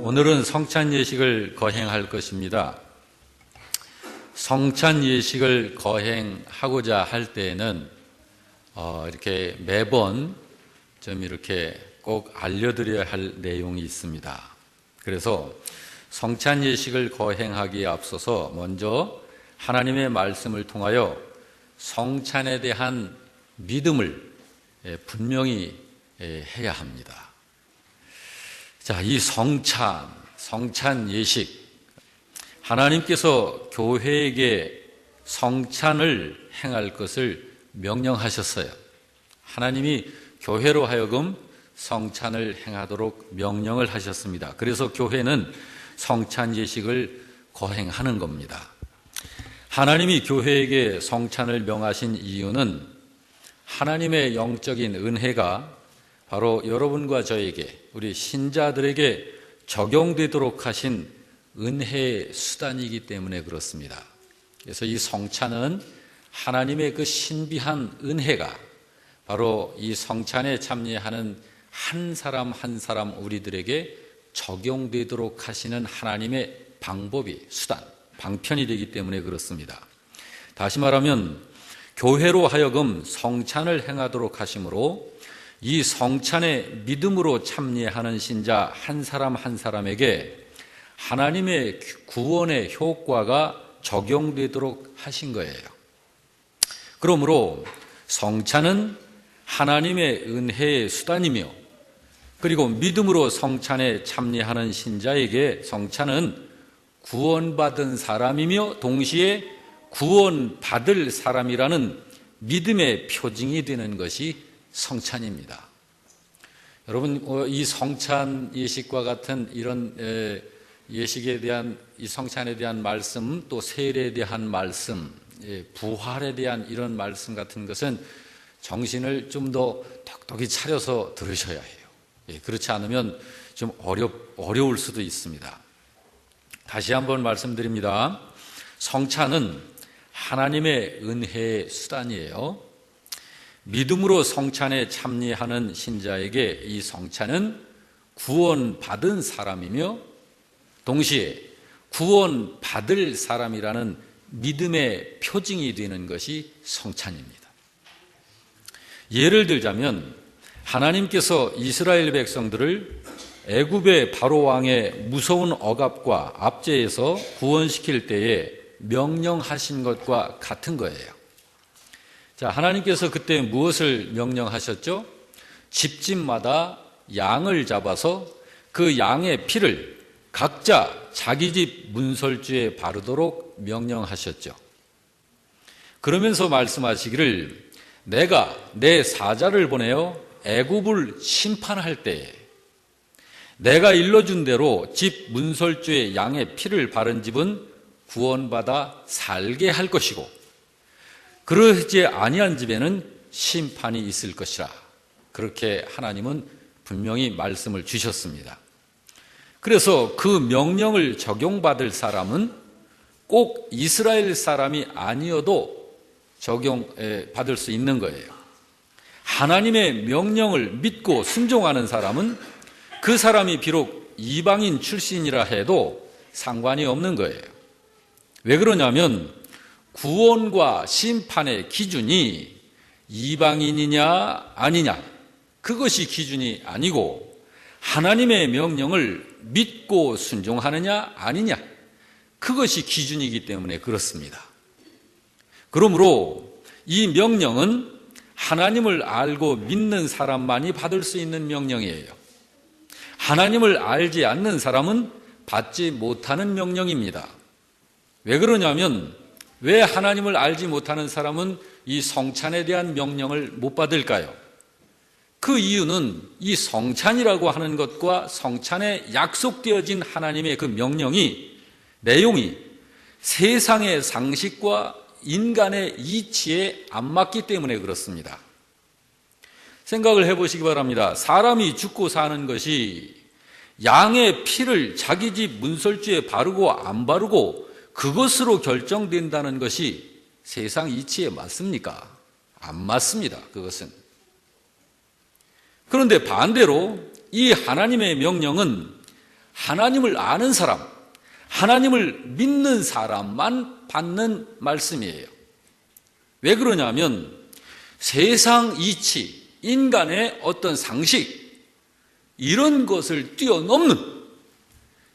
오늘은 성찬 예식을 거행할 것입니다. 성찬 예식을 거행하고자 할 때에는 이렇게 매번 좀 이렇게 꼭 알려드려야 할 내용이 있습니다. 그래서 성찬 예식을 거행하기에 앞서서 먼저 하나님의 말씀을 통하여 성찬에 대한 믿음을 분명히 해야 합니다. 자, 이 성찬 예식, 하나님께서 교회에게 성찬을 행할 것을 명령하셨어요. 하나님이 교회로 하여금 성찬을 행하도록 명령을 하셨습니다. 그래서 교회는 성찬 예식을 거행하는 겁니다. 하나님이 교회에게 성찬을 명하신 이유는 하나님의 영적인 은혜가 바로 여러분과 저에게, 우리 신자들에게 적용되도록 하신 은혜의 수단이기 때문에 그렇습니다. 그래서 이 성찬은 하나님의 그 신비한 은혜가 바로 이 성찬에 참여하는 한 사람 한 사람 우리들에게 적용되도록 하시는 하나님의 방법이, 수단, 방편이 되기 때문에 그렇습니다. 다시 말하면 교회로 하여금 성찬을 행하도록 하심으로 이 성찬에 믿음으로 참여하는 신자 한 사람 한 사람에게 하나님의 구원의 효과가 적용되도록 하신 거예요. 그러므로 성찬은 하나님의 은혜의 수단이며, 그리고 믿음으로 성찬에 참여하는 신자에게 성찬은 구원받은 사람이며 동시에 구원받을 사람이라는 믿음의 표징이 되는 것이 성찬입니다. 여러분, 이 성찬 예식과 같은 이런 예식에 대한, 이 성찬에 대한 말씀, 또 세례에 대한 말씀, 부활에 대한 이런 말씀 같은 것은 정신을 좀 더 똑똑히 차려서 들으셔야 해요. 그렇지 않으면 좀 어려울 수도 있습니다. 다시 한번 말씀드립니다. 성찬은 하나님의 은혜의 수단이에요. 믿음으로 성찬에 참여하는 신자에게 이 성찬은 구원받은 사람이며 동시에 구원받을 사람이라는 믿음의 표징이 되는 것이 성찬입니다. 예를 들자면 하나님께서 이스라엘 백성들을 애굽의 바로 왕의 무서운 억압과 압제에서 구원시킬 때에 명령하신 것과 같은 거예요. 자, 하나님께서 그때 무엇을 명령하셨죠? 집집마다 양을 잡아서 그 양의 피를 각자 자기 집 문설주에 바르도록 명령하셨죠. 그러면서 말씀하시기를, 내가 내 사자를 보내어 애굽을 심판할 때에 내가 일러준 대로 집 문설주에 양의 피를 바른 집은 구원받아 살게 할 것이고, 그러지 아니한 집에는 심판이 있을 것이라. 그렇게 하나님은 분명히 말씀을 주셨습니다. 그래서 그 명령을 적용받을 사람은 꼭 이스라엘 사람이 아니어도 적용받을 수 있는 거예요. 하나님의 명령을 믿고 순종하는 사람은 그 사람이 비록 이방인 출신이라 해도 상관이 없는 거예요. 왜 그러냐면 구원과 심판의 기준이 이방인이냐 아니냐, 그것이 기준이 아니고 하나님의 명령을 믿고 순종하느냐 아니냐, 그것이 기준이기 때문에 그렇습니다. 그러므로 이 명령은 하나님을 알고 믿는 사람만이 받을 수 있는 명령이에요. 하나님을 알지 않는 사람은 받지 못하는 명령입니다. 왜 그러냐면, 왜 하나님을 알지 못하는 사람은 이 성찬에 대한 명령을 못 받을까요? 그 이유는 이 성찬이라고 하는 것과 성찬에 약속되어진 하나님의 그 명령이, 내용이 세상의 상식과 인간의 이치에 안 맞기 때문에 그렇습니다. 생각을 해보시기 바랍니다. 사람이 죽고 사는 것이 양의 피를 자기 집 문설주에 바르고 안 바르고 그것으로 결정된다는 것이 세상 이치에 맞습니까? 안 맞습니다. 그것은. 그런데 반대로 이 하나님의 명령은 하나님을 아는 사람, 하나님을 믿는 사람만 받는 말씀이에요. 왜 그러냐면 세상 이치, 인간의 어떤 상식, 이런 것을 뛰어넘는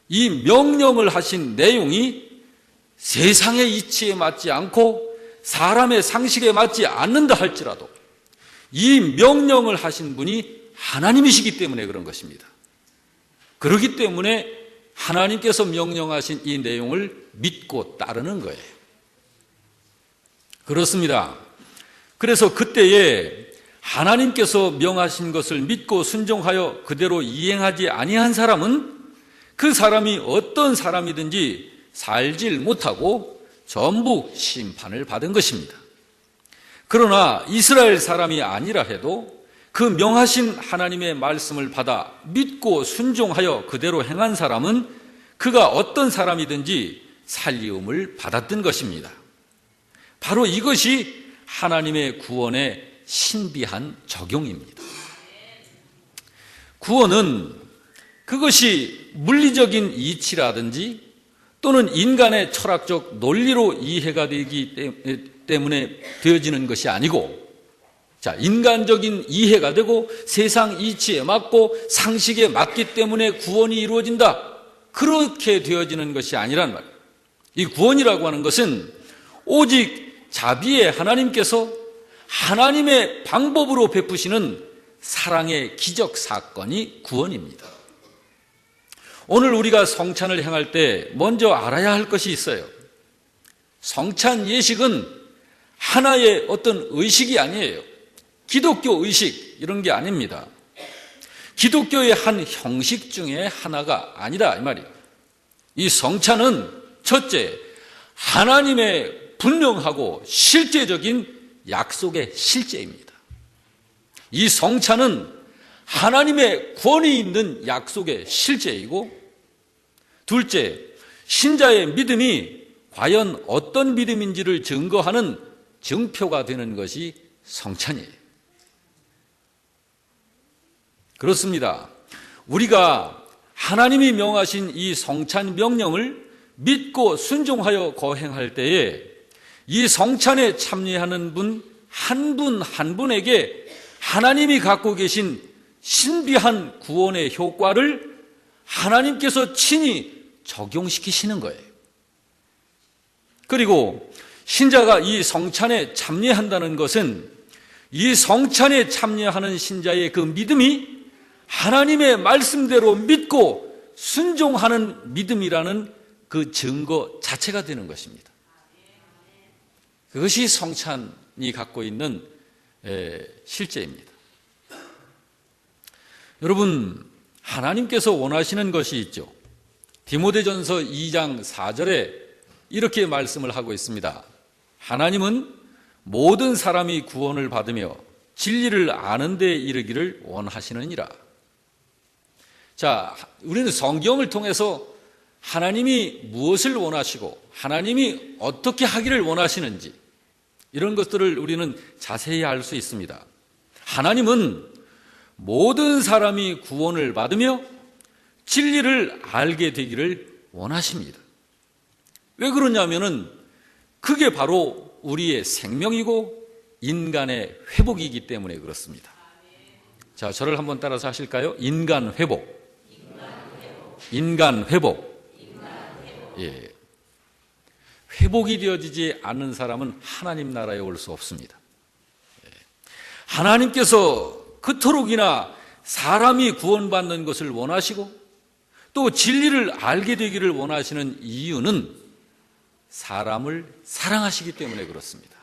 이 명령을 하신 내용이 세상의 이치에 맞지 않고 사람의 상식에 맞지 않는다 할지라도 이 명령을 하신 분이 하나님이시기 때문에 그런 것입니다. 그렇기 때문에 하나님께서 명령하신 이 내용을 믿고 따르는 거예요. 그렇습니다. 그래서 그때에 하나님께서 명하신 것을 믿고 순종하여 그대로 이행하지 아니한 사람은 그 사람이 어떤 사람이든지 살질 못하고 전부 심판을 받은 것입니다. 그러나 이스라엘 사람이 아니라 해도 그 명하신 하나님의 말씀을 받아 믿고 순종하여 그대로 행한 사람은 그가 어떤 사람이든지 살리움을 받았던 것입니다. 바로 이것이 하나님의 구원의 신비한 적용입니다. 구원은 그것이 물리적인 이치라든지 또는 인간의 철학적 논리로 이해가 되기 때문에 되어지는 것이 아니고, 인간적인 이해가 되고 세상 이치에 맞고 상식에 맞기 때문에 구원이 이루어진다, 그렇게 되어지는 것이 아니란 말이에요. 이 구원이라고 하는 것은 오직 자비의 하나님께서 하나님의 방법으로 베푸시는 사랑의 기적 사건이 구원입니다. 오늘 우리가 성찬을 행할 때 먼저 알아야 할 것이 있어요. 성찬 예식은 하나의 어떤 의식이 아니에요. 기독교 의식 이런 게 아닙니다. 기독교의 한 형식 중에 하나가 아니다 이 말이에요. 이 성찬은 첫째, 하나님의 분명하고 실제적인 약속의 실제입니다. 이 성찬은 하나님의 권위 있는 약속의 실제이고, 둘째, 신자의 믿음이 과연 어떤 믿음인지를 증거하는 증표가 되는 것이 성찬이에요. 그렇습니다. 우리가 하나님이 명하신 이 성찬 명령을 믿고 순종하여 거행할 때에 이 성찬에 참여하는 분 한 분에게 하나님이 갖고 계신 신비한 구원의 효과를 하나님께서 친히 적용시키시는 거예요. 그리고 신자가 이 성찬에 참여한다는 것은 이 성찬에 참여하는 신자의 그 믿음이 하나님의 말씀대로 믿고 순종하는 믿음이라는 그 증거 자체가 되는 것입니다. 그것이 성찬이 갖고 있는 실제입니다. 여러분, 하나님께서 원하시는 것이 있죠. 디모데전서 2장 4절에 이렇게 말씀을 하고 있습니다. 하나님은 모든 사람이 구원을 받으며 진리를 아는 데 이르기를 원하시느니라. 자, 우리는 성경을 통해서 하나님이 무엇을 원하시고 하나님이 어떻게 하기를 원하시는지 이런 것들을 우리는 자세히 알 수 있습니다. 하나님은 모든 사람이 구원을 받으며 진리를 알게 되기를 원하십니다. 왜 그러냐면은 그게 바로 우리의 생명이고 인간의 회복이기 때문에 그렇습니다. 자, 저를 한번 따라서 하실까요? 인간 회복. 인간 회복. 예. 회복이 되어지지 않는 사람은 하나님 나라에 올 수 없습니다. 예. 하나님께서 그토록이나 사람이 구원받는 것을 원하시고 또 진리를 알게 되기를 원하시는 이유는 사람을 사랑하시기 때문에 그렇습니다.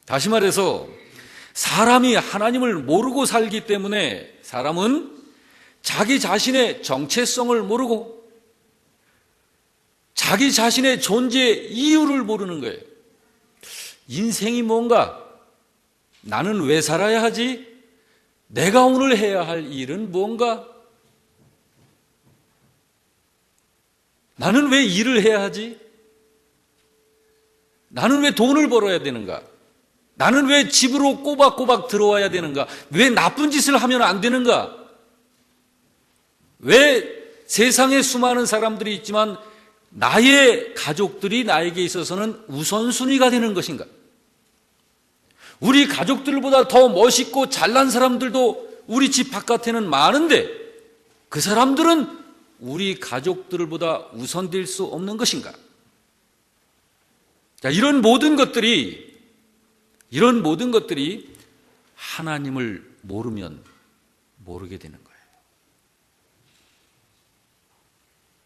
다시 말해서 사람이 하나님을 모르고 살기 때문에 사람은 자기 자신의 정체성을 모르고 자기 자신의 존재의 이유를 모르는 거예요. 인생이 뭔가? 나는 왜 살아야 하지? 내가 오늘 해야 할 일은 뭔가? 나는 왜 일을 해야 하지? 나는 왜 돈을 벌어야 되는가? 나는 왜 집으로 꼬박꼬박 들어와야 되는가? 왜 나쁜 짓을 하면 안 되는가? 왜 세상에 수많은 사람들이 있지만 나의 가족들이 나에게 있어서는 우선순위가 되는 것인가? 우리 가족들보다 더 멋있고 잘난 사람들도 우리 집 바깥에는 많은데 그 사람들은 우리 가족들보다 우선될 수 없는 것인가? 자, 이런 모든 것들이 하나님을 모르면 모르게 되는 거예요.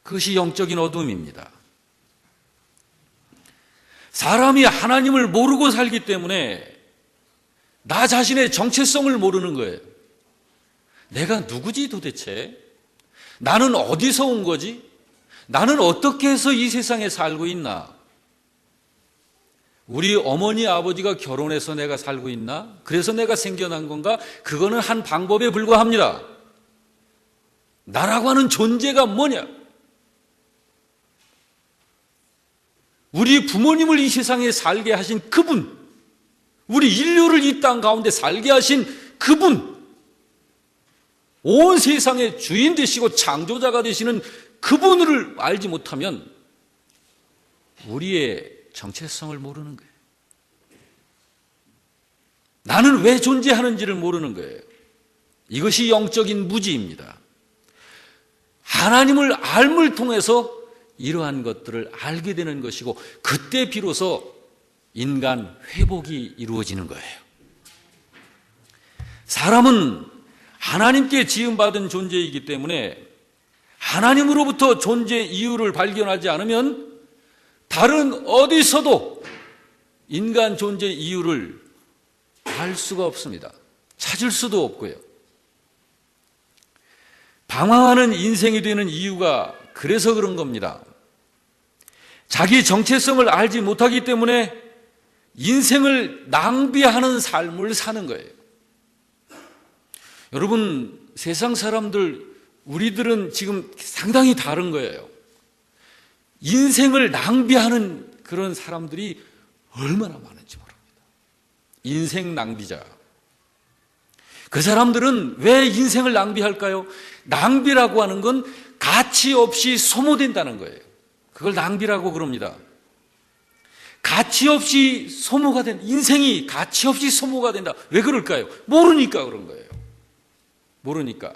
그것이 영적인 어둠입니다. 사람이 하나님을 모르고 살기 때문에 나 자신의 정체성을 모르는 거예요. 내가 누구지 도대체? 나는 어디서 온 거지? 나는 어떻게 해서 이 세상에 살고 있나? 우리 어머니 아버지가 결혼해서 내가 살고 있나? 그래서 내가 생겨난 건가? 그거는 한 방법에 불과합니다. 나라고 하는 존재가 뭐냐? 우리 부모님을 이 세상에 살게 하신 그분, 우리 인류를 이 땅 가운데 살게 하신 그분, 온 세상의 주인 되시고 창조자가 되시는 그분을 알지 못하면 우리의 정체성을 모르는 거예요. 나는 왜 존재하는지를 모르는 거예요. 이것이 영적인 무지입니다. 하나님을 알물 통해서 이러한 것들을 알게 되는 것이고 그때 비로소 인간 회복이 이루어지는 거예요. 사람은 하나님께 지음받은 존재이기 때문에 하나님으로부터 존재 이유를 발견하지 않으면 다른 어디서도 인간 존재 이유를 알 수가 없습니다. 찾을 수도 없고요. 방황하는 인생이 되는 이유가 그래서 그런 겁니다. 자기 정체성을 알지 못하기 때문에 인생을 낭비하는 삶을 사는 거예요. 여러분, 세상 사람들, 우리들은 지금 상당히 다른 거예요. 인생을 낭비하는 그런 사람들이 얼마나 많은지 모릅니다. 인생 낭비자. 그 사람들은 왜 인생을 낭비할까요? 낭비라고 하는 건 가치 없이 소모된다는 거예요. 그걸 낭비라고 그럽니다. 가치 없이 소모가 된, 인생이 가치 없이 소모가 된다. 왜 그럴까요? 모르니까 그런 거예요. 모르니까.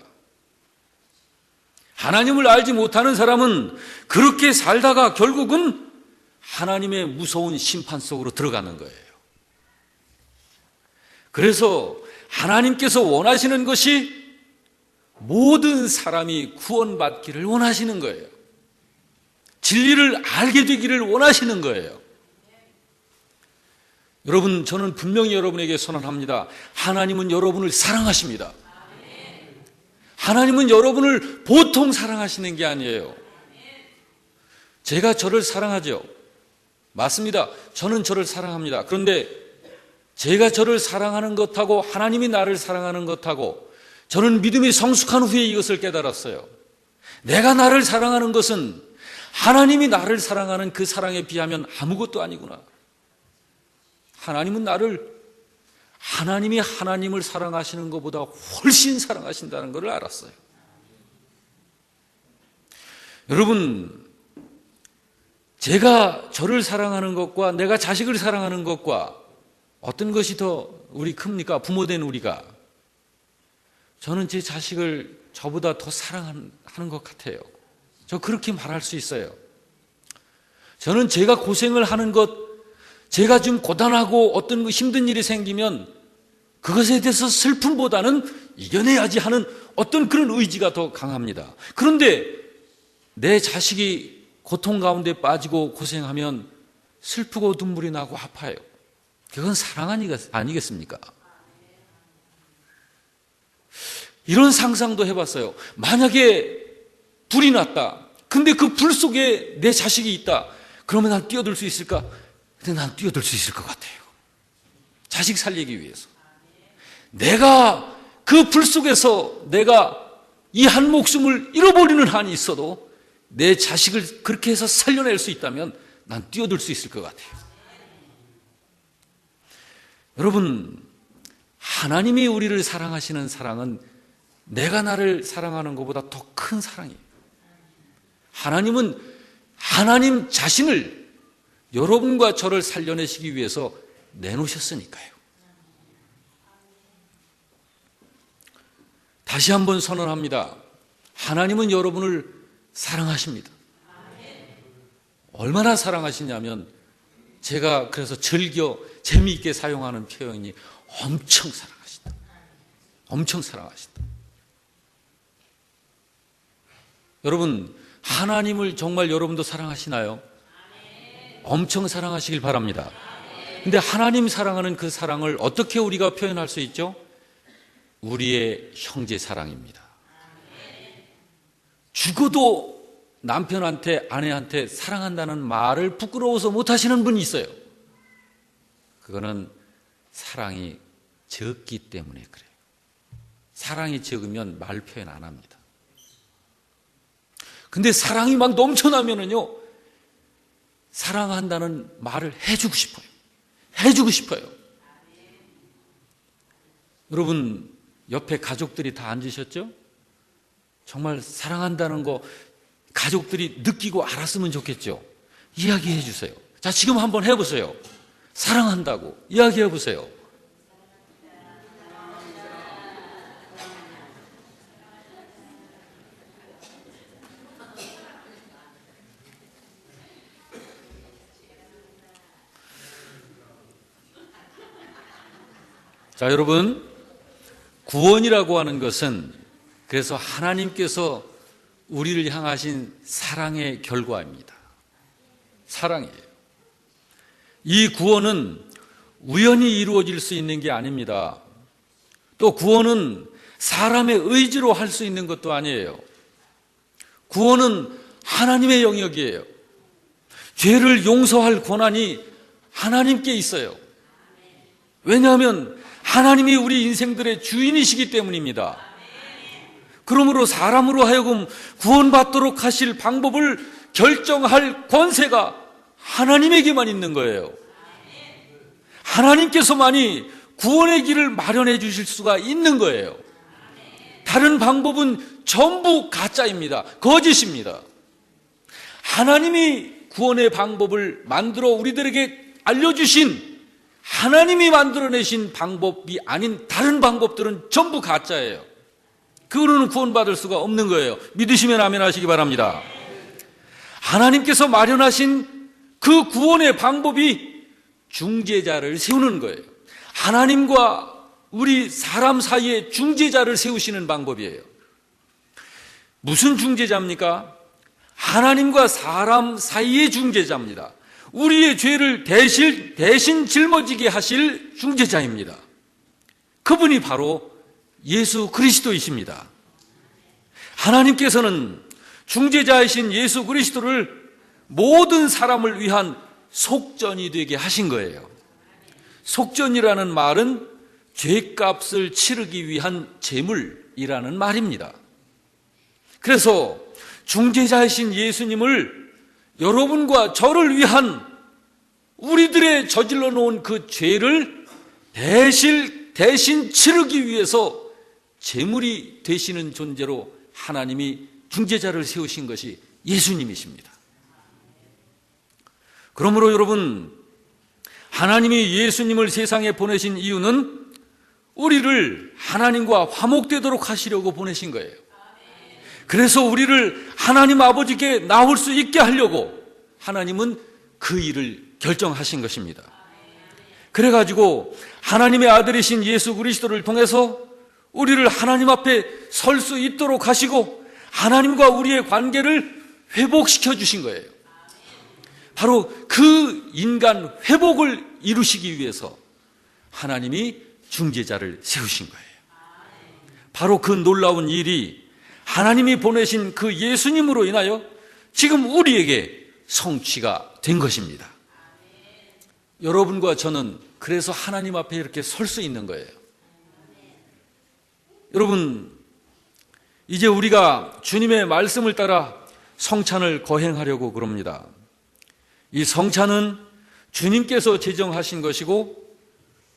하나님을 알지 못하는 사람은 그렇게 살다가 결국은 하나님의 무서운 심판 속으로 들어가는 거예요. 그래서 하나님께서 원하시는 것이 모든 사람이 구원받기를 원하시는 거예요. 진리를 알게 되기를 원하시는 거예요. 여러분, 저는 분명히 여러분에게 선언합니다. 하나님은 여러분을 사랑하십니다. 하나님은 여러분을 보통 사랑하시는 게 아니에요. 제가 저를 사랑하죠. 맞습니다. 저는 저를 사랑합니다. 그런데 제가 저를 사랑하는 것하고 하나님이 나를 사랑하는 것하고 저는 믿음이 성숙한 후에 이것을 깨달았어요. 내가 나를 사랑하는 것은 하나님이 나를 사랑하는 그 사랑에 비하면 아무것도 아니구나. 하나님이 하나님을 사랑하시는 것보다 훨씬 사랑하신다는 것을 알았어요. 여러분, 제가 저를 사랑하는 것과 내가 자식을 사랑하는 것과 어떤 것이 더 우리 큽니까? 부모된 우리가. 저는 제 자식을 저보다 더 사랑하는 것 같아요. 저 그렇게 말할 수 있어요. 저는 제가 고생을 하는 것, 제가 좀 고단하고 어떤 힘든 일이 생기면 그것에 대해서 슬픔보다는 이겨내야지 하는 어떤 그런 의지가 더 강합니다. 그런데 내 자식이 고통 가운데 빠지고 고생하면 슬프고 눈물이 나고 아파요. 그건 사랑 아니겠습니까? 이런 상상도 해봤어요. 만약에 불이 났다. 근데 그 불 속에 내 자식이 있다. 그러면 난 뛰어들 수 있을까? 근데 난 뛰어들 수 있을 것 같아요. 자식 살리기 위해서. 내가 그 불 속에서 내가 이 한 목숨을 잃어버리는 한이 있어도 내 자식을 그렇게 해서 살려낼 수 있다면 난 뛰어들 수 있을 것 같아요. 여러분, 하나님이 우리를 사랑하시는 사랑은 내가 나를 사랑하는 것보다 더 큰 사랑이에요. 하나님은 하나님 자신을 여러분과 저를 살려내시기 위해서 내놓으셨으니까요. 다시 한번 선언합니다. 하나님은 여러분을 사랑하십니다. 얼마나 사랑하시냐면 제가 그래서 즐겨 재미있게 사용하는 표현이 엄청 사랑하시다. 엄청 사랑하시다. 여러분, 하나님을 정말 여러분도 사랑하시나요? 엄청 사랑하시길 바랍니다. 근데 하나님 사랑하는 그 사랑을 어떻게 우리가 표현할 수 있죠? 우리의 형제 사랑입니다. 죽어도 남편한테, 아내한테 사랑한다는 말을 부끄러워서 못하시는 분이 있어요. 그거는 사랑이 적기 때문에 그래요. 사랑이 적으면 말 표현 안 합니다. 근데 사랑이 막 넘쳐나면은요, 사랑한다는 말을 해주고 싶어요. 해주고 싶어요. 여러분, 옆에 가족들이 다 앉으셨죠? 정말 사랑한다는 거 가족들이 느끼고 알았으면 좋겠죠? 이야기해 주세요. 자, 지금 한번 해보세요. 사랑한다고 이야기해 보세요. 자, 여러분, 구원이라고 하는 것은 그래서 하나님께서 우리를 향하신 사랑의 결과입니다. 사랑이에요. 이 구원은 우연히 이루어질 수 있는 게 아닙니다. 또 구원은 사람의 의지로 할 수 있는 것도 아니에요. 구원은 하나님의 영역이에요. 죄를 용서할 권한이 하나님께 있어요. 왜냐하면 하나님이 우리 인생들의 주인이시기 때문입니다. 그러므로 사람으로 하여금 구원받도록 하실 방법을 결정할 권세가 하나님에게만 있는 거예요. 하나님께서만이 구원의 길을 마련해 주실 수가 있는 거예요. 다른 방법은 전부 가짜입니다. 거짓입니다. 하나님이 구원의 방법을 만들어 우리들에게 알려주신, 하나님이 만들어내신 방법이 아닌 다른 방법들은 전부 가짜예요. 그거는 구원받을 수가 없는 거예요. 믿으시면 아멘 하시기 바랍니다. 하나님께서 마련하신 그 구원의 방법이 중재자를 세우는 거예요. 하나님과 우리 사람 사이에 중재자를 세우시는 방법이에요. 무슨 중재자입니까? 하나님과 사람 사이의 중재자입니다. 우리의 죄를 대신 짊어지게 하실 중재자입니다. 그분이 바로 예수 그리스도이십니다. 하나님께서는 중재자이신 예수 그리스도를 모든 사람을 위한 속전이 되게 하신 거예요. 속전이라는 말은 죄값을 치르기 위한 제물이라는 말입니다. 그래서 중재자이신 예수님을 여러분과 저를 위한 우리들의 저질러 놓은 그 죄를 대신 치르기 위해서 제물이 되시는 존재로 하나님이 중재자를 세우신 것이 예수님이십니다. 그러므로 여러분, 하나님이 예수님을 세상에 보내신 이유는 우리를 하나님과 화목되도록 하시려고 보내신 거예요. 그래서 우리를 하나님 아버지께 나올 수 있게 하려고 하나님은 그 일을 결정하신 것입니다. 그래가지고 하나님의 아들이신 예수 그리스도를 통해서 우리를 하나님 앞에 설 수 있도록 하시고 하나님과 우리의 관계를 회복시켜 주신 거예요. 바로 그 인간 회복을 이루시기 위해서 하나님이 중재자를 세우신 거예요. 바로 그 놀라운 일이 하나님이 보내신 그 예수님으로 인하여 지금 우리에게 성취가 된 것입니다. 여러분과 저는 그래서 하나님 앞에 이렇게 설 수 있는 거예요. 여러분, 이제 우리가 주님의 말씀을 따라 성찬을 거행하려고 그럽니다. 이 성찬은 주님께서 제정하신 것이고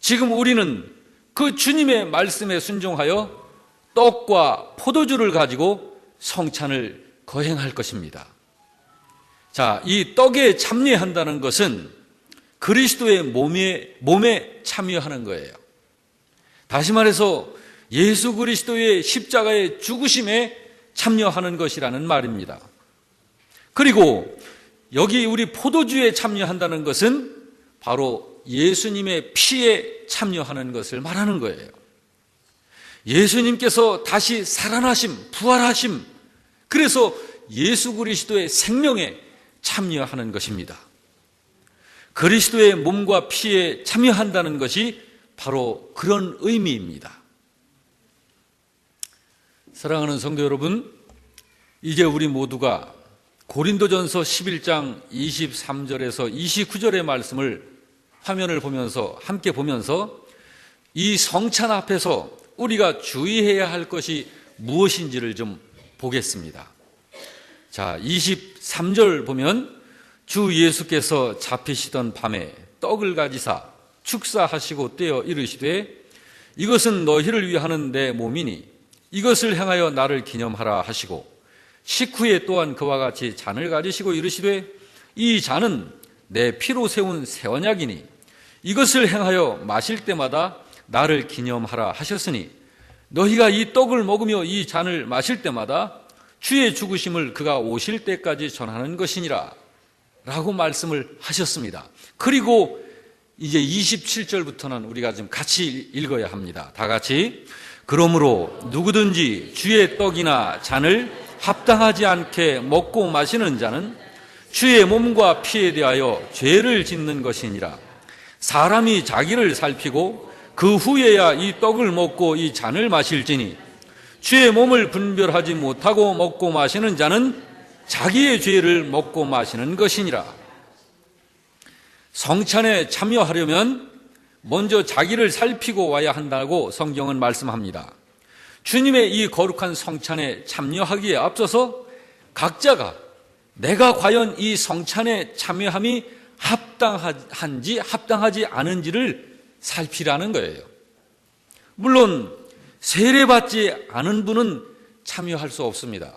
지금 우리는 그 주님의 말씀에 순종하여 떡과 포도주를 가지고 성찬을 거행할 것입니다. 자, 이 떡에 참여한다는 것은 그리스도의 몸에 참여하는 거예요. 다시 말해서 예수 그리스도의 십자가의 죽으심에 참여하는 것이라는 말입니다. 그리고 여기 우리 포도주에 참여한다는 것은 바로 예수님의 피에 참여하는 것을 말하는 거예요. 예수님께서 다시 살아나심, 부활하심, 그래서 예수 그리스도의 생명에 참여하는 것입니다. 그리스도의 몸과 피에 참여한다는 것이 바로 그런 의미입니다. 사랑하는 성도 여러분, 이제 우리 모두가 고린도전서 11장 23절에서 29절의 말씀을 화면을 보면서 함께 보면서 이 성찬 앞에서 우리가 주의해야 할 것이 무엇인지를 좀 보겠습니다. 자, 23절 보면 주 예수께서 잡히시던 밤에 떡을 가지사 축사하시고 떼어 이르시되 이것은 너희를 위하는 내 몸이니 이것을 행하여 나를 기념하라 하시고 식후에 또한 그와 같이 잔을 가지시고 이르시되 이 잔은 내 피로 세운 새 언약이니 이것을 행하여 마실 때마다 나를 기념하라 하셨으니 너희가 이 떡을 먹으며 이 잔을 마실 때마다 주의 죽으심을 그가 오실 때까지 전하는 것이니라 라고 말씀을 하셨습니다. 그리고 이제 27절부터는 우리가 좀 같이 읽어야 합니다. 다 같이. 그러므로 누구든지 주의 떡이나 잔을 합당하지 않게 먹고 마시는 자는 주의 몸과 피에 대하여 죄를 짓는 것이니라. 사람이 자기를 살피고 그 후에야 이 떡을 먹고 이 잔을 마실지니 주의 몸을 분별하지 못하고 먹고 마시는 자는 자기의 죄를 먹고 마시는 것이니라. 성찬에 참여하려면 먼저 자기를 살피고 와야 한다고 성경은 말씀합니다. 주님의 이 거룩한 성찬에 참여하기에 앞서서 각자가 내가 과연 이 성찬에 참여함이 합당한지 합당하지 않은지를 살피라는 거예요. 물론 세례받지 않은 분은 참여할 수 없습니다.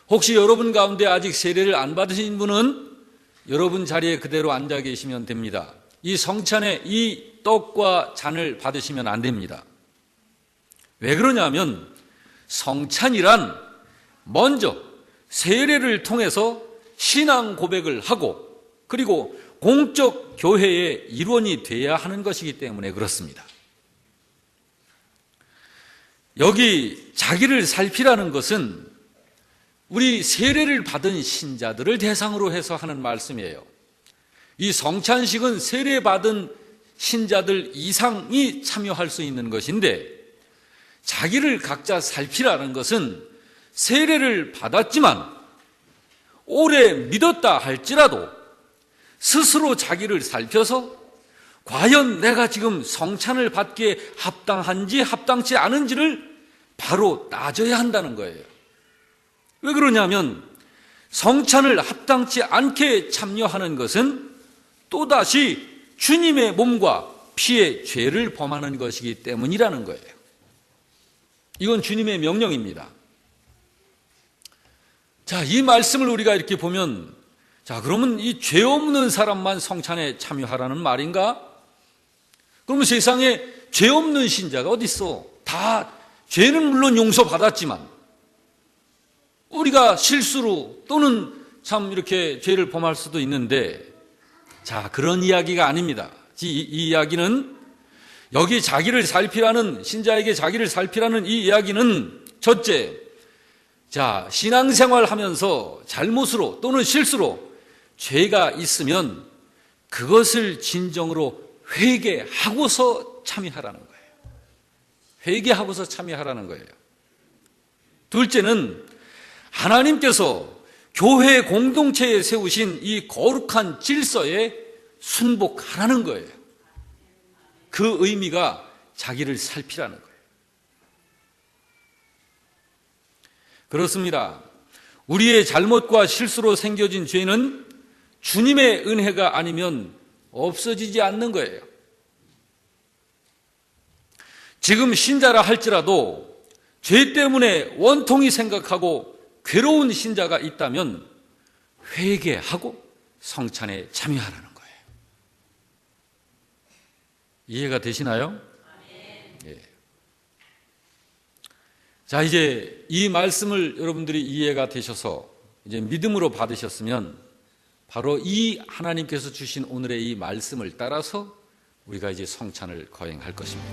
혹시 여러분 가운데 아직 세례를 안 받으신 분은 여러분 자리에 그대로 앉아 계시면 됩니다. 이 성찬에 이 떡과 잔을 받으시면 안 됩니다. 왜 그러냐면 성찬이란 먼저 세례를 통해서 신앙 고백을 하고 그리고 공적 교회의 일원이 돼야 하는 것이기 때문에 그렇습니다. 여기 자기를 살피라는 것은 우리 세례를 받은 신자들을 대상으로 해서 하는 말씀이에요. 이 성찬식은 세례받은 신자들 이상이 참여할 수 있는 것인데 자기를 각자 살피라는 것은 세례를 받았지만 오래 믿었다 할지라도 스스로 자기를 살펴서 과연 내가 지금 성찬을 받기에 합당한지 합당치 않은지를 바로 따져야 한다는 거예요. 왜 그러냐면 성찬을 합당치 않게 참여하는 것은 또다시 주님의 몸과 피의 죄를 범하는 것이기 때문이라는 거예요. 이건 주님의 명령입니다. 자, 이 말씀을 우리가 이렇게 보면 자, 그러면 이 죄 없는 사람만 성찬에 참여하라는 말인가? 그러면 세상에 죄 없는 신자가 어디 있어? 다 죄는 물론 용서받았지만 우리가 실수로 또는 참 이렇게 죄를 범할 수도 있는데 자, 그런 이야기가 아닙니다. 이 이야기는 여기 자기를 살피라는 신자에게 자기를 살피라는 이 이야기는 첫째, 자, 신앙생활 하면서 잘못으로 또는 실수로 죄가 있으면 그것을 진정으로 회개하고서 참여하라는 거예요. 회개하고서 참여하라는 거예요. 둘째는 하나님께서 교회 공동체에 세우신 이 거룩한 질서에 순복하라는 거예요. 그 의미가 자기를 살피라는 거예요. 그렇습니다. 우리의 잘못과 실수로 생겨진 죄는 주님의 은혜가 아니면 없어지지 않는 거예요. 지금 신자라 할지라도 죄 때문에 원통이 생각하고 괴로운 신자가 있다면 회개하고 성찬에 참여하라는 거예요. 이해가 되시나요? 예. 자, 이제 이 말씀을 여러분들이 이해가 되셔서 이제 믿음으로 받으셨으면 바로 이 하나님께서 주신 오늘의 이 말씀을 따라서 우리가 이제 성찬을 거행할 것입니다.